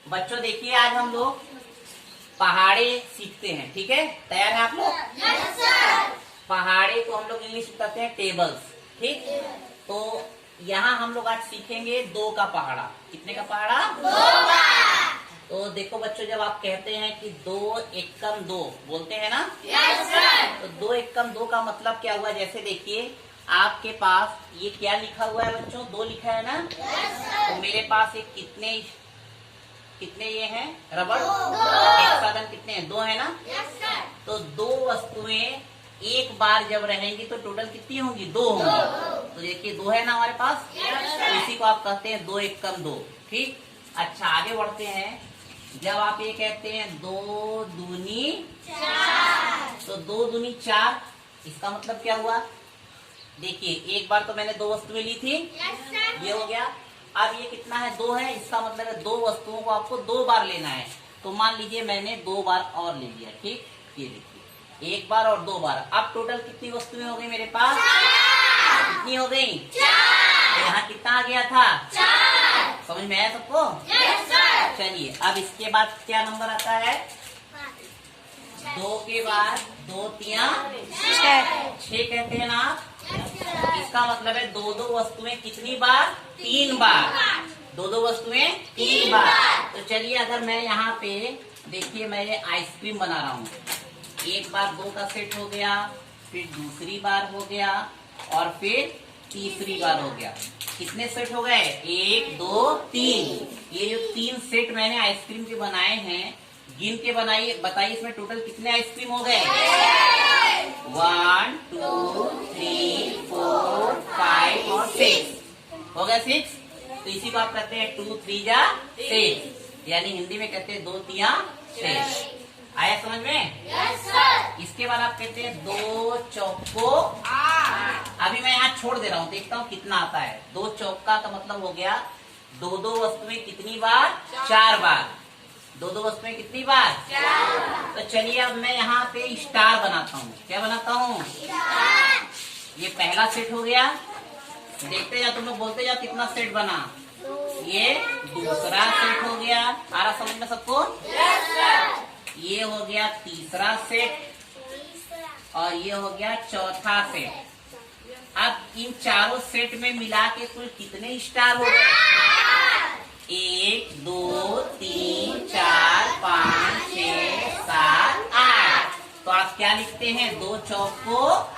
बच्चों देखिए, आज हम लोग पहाड़े सीखते हैं। ठीक है, तैयार है आप लोग? Yes sir. पहाड़े को हम लोग इंग्लिश में कहते हैं टेबल्स। ठीक, तो यहाँ हम लोग आज सीखेंगे 2 का पहाड़ा। कितने का पहाड़ा? 2 का। तो देखो बच्चों, जब आप कहते हैं कि 2 एकम 2 बोलते हैं ना, यस सर। तो 2 एकम 2 का मतलब क्या हुआ? जैसे देखिए, आपके पास ये क्या लिखा हुआ है बच्चों? 2 लिखा है ना। Yes sir. तो मेरे पास एक कितने ये हैं रबड़? एक साधन कितने हैं? 2 है ना। Yes sir. तो 2 वस्तुएं एक बार जब रहेंगी तो टोटल कितनी होंगी? 2 होंगी। तो देखिए 2 है ना हमारे पास, तो इसी को आप कहते हैं 2 एकम 2। ठीक, अच्छा आगे बढ़ते हैं। जब आप ये कहते हैं 2 दूनी 4, तो 2 दूनी 4, इसका मतलब क्या हुआ? देखिए, एक बार तो मैंने 2 वस्तुएं ली थी, यस सर। ये हो गया। अब ये कितना है? 2 है। इसका मतलब है 2 वस्तुओं को आपको 2 बार लेना है। तो मान लीजिए मैंने 2 बार और ले लिया। ठीक, ये देखिए, 1 बार और 2 बार। अब टोटल कितनी वस्तुएं हो गई मेरे पास? 4। कितनी हो गई? 4। तो यहाँ कितना आ गया था? 4। समझ में आया सबको? Yes sir. चलिए, अब इसके बाद क्या नंबर आता है? 2 के बाद 2 तिया 6 कहते हैं ना आप। इसका मतलब है 2 वस्तुएं कितनी बार? 3 बार। 2 वस्तुएं 3 बार। तो चलिए, अगर मैं यहाँ पे देखिए, मैं ये आइसक्रीम बना रहा हूँ। एक बार 2 का सेट हो गया, फिर दूसरी बार हो गया, और फिर तीसरी बार हो गया। कितने सेट हो गए? 1 2 3। ये जो 3 सेट मैंने आइसक्रीम के बनाए हैं, गिन के बताइए इसमें टोटल कितने आइसक्रीम हो गए? 1 2 3 4 5 और 6 हो गया। 6। तो इसी को आप कहते हैं 2 3 जा 6, यानी हिंदी में कहते हैं 2 तिया 6। आया समझ में? Yes sir. इसके बाद आप कहते हैं 2 चौको 8। अभी मैं यहाँ छोड़ दे रहा हूँ, देखता हूँ कितना आता है। 2 चौका का मतलब हो गया 2 वस्तुएं कितनी बार? 4 बार। 2 वस्तुएं कितनी बार? 4। तो चलिए, अब मैं यहाँ पे स्टार बनाता हूँ। क्या बनाता हूँ? ये पहला सेट हो गया। देखते जाओ, तुम लोग बोलते जाओ कितना सेट बना। ये दूसरा सेट हो गया। आ रहा समझ में सबको? Yes sir. ये हो गया तीसरा सेट, और ये हो गया चौथा सेट। अब इन चारों सेट में मिला के कुल कितने स्टार हो गए? 1 2 3 4 5 6 7 8। तो आप क्या लिखते हैं? 2 चौको 8।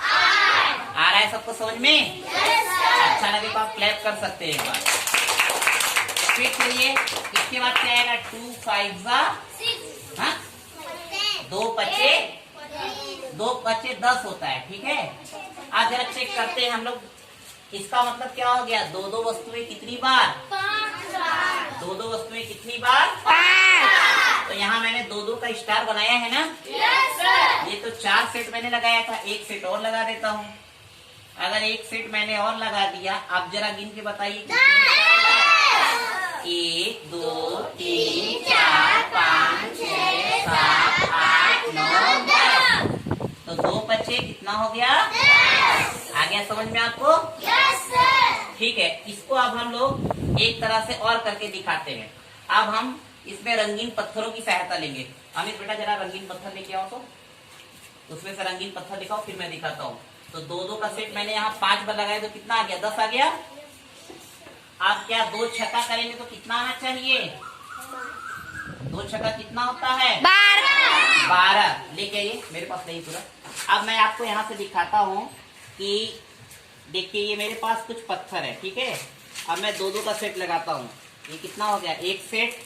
आ रहा है सबको समझ में? अच्छा लगे तो आप क्लैप कर सकते हैं एक बार। फिर चलिए, इसके बाद क्या आएगा? 2 5 जा 6, 2 पचे 10 होता है। ठीक है, आज जरा चेक करते हैं हम लोग। इसका मतलब क्या हो गया? 2 वस्तुएं कितनी बार? 5 बार। 2 वस्तुएं कितनी बार? 5। तो यहाँ मैंने 2 का स्टार बनाया है ना। Yes sir. ये तो 4 सेट मैंने लगाया था, 1 सेट और लगा देता हूँ। अगर 1 सेट मैंने और लगा दिया, आप जरा गिन के बताइए 1 2 3 4 5 6 7 8 9 10। तो 2 पचे कितना हो गया? 10। आ गया समझ में आपको? Yes sir. ठीक है, इसको अब हम लोग एक तरह से और करके दिखाते हैं। अब हम इसमें रंगीन पत्थरों की सहायता लेंगे। अमित बेटा, जरा रंगीन पत्थर लेके आओ, तो उसमें से रंगीन पत्थर दिखाओ, फिर मैं दिखाता हूँ। तो 2 का सेट मैंने यहाँ 5 बार लगाया, तो कितना आ गया? 10 आ गया। आप क्या 2 छक्का करेंगे तो कितना आना चाहिए? 2 छक्का कितना होता है? 12। लेके आइए, मेरे पास नहीं पूरा। अब मैं आपको यहाँ से दिखाता हूँ कि देखिए, ये मेरे पास कुछ पत्थर है। ठीक है, अब मैं 2 का सेट लगाता हूँ। ये कितना हो गया? 1 सेट।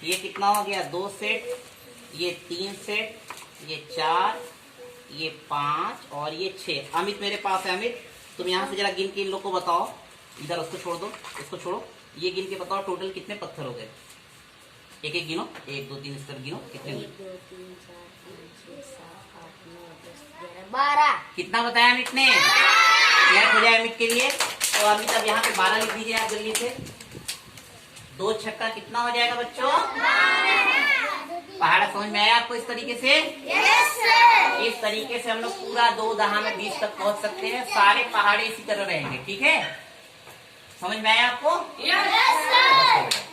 ये कितना हो गया? 2 सेट। ये 3 सेट। ये 4, ये 5 और ये 6। अमित मेरे पास है। अमित, तुम यहाँ से जरा गिन के इन लोग को बताओ। इधर उसको छोड़ दो, उसको छोड़ो। ये गिन के बताओ टोटल कितने पत्थर हो गए। एक एक गिनो, 1 2 3 इस तरह गिनो, कितने हुए? 1 2 3 4 5 6 7 8 9 10 11 12। कितना बताया अमित ने? क्लियर हो जाए अमित के लिए। तो अमित अब यहाँ पे 12 लिख दीजिए आप जल्दी से। 2 छक्का कितना हो जाएगा बच्चों? 12। पहाड़ा समझ में आया आपको इस तरीके से? Yes sir. इस तरीके से हम लोग पूरा 2 दहा में 20 तक पहुंच सकते हैं। सारे पहाड़े इसी तरह रहेंगे। ठीक है, समझ में आया आपको? Yes sir.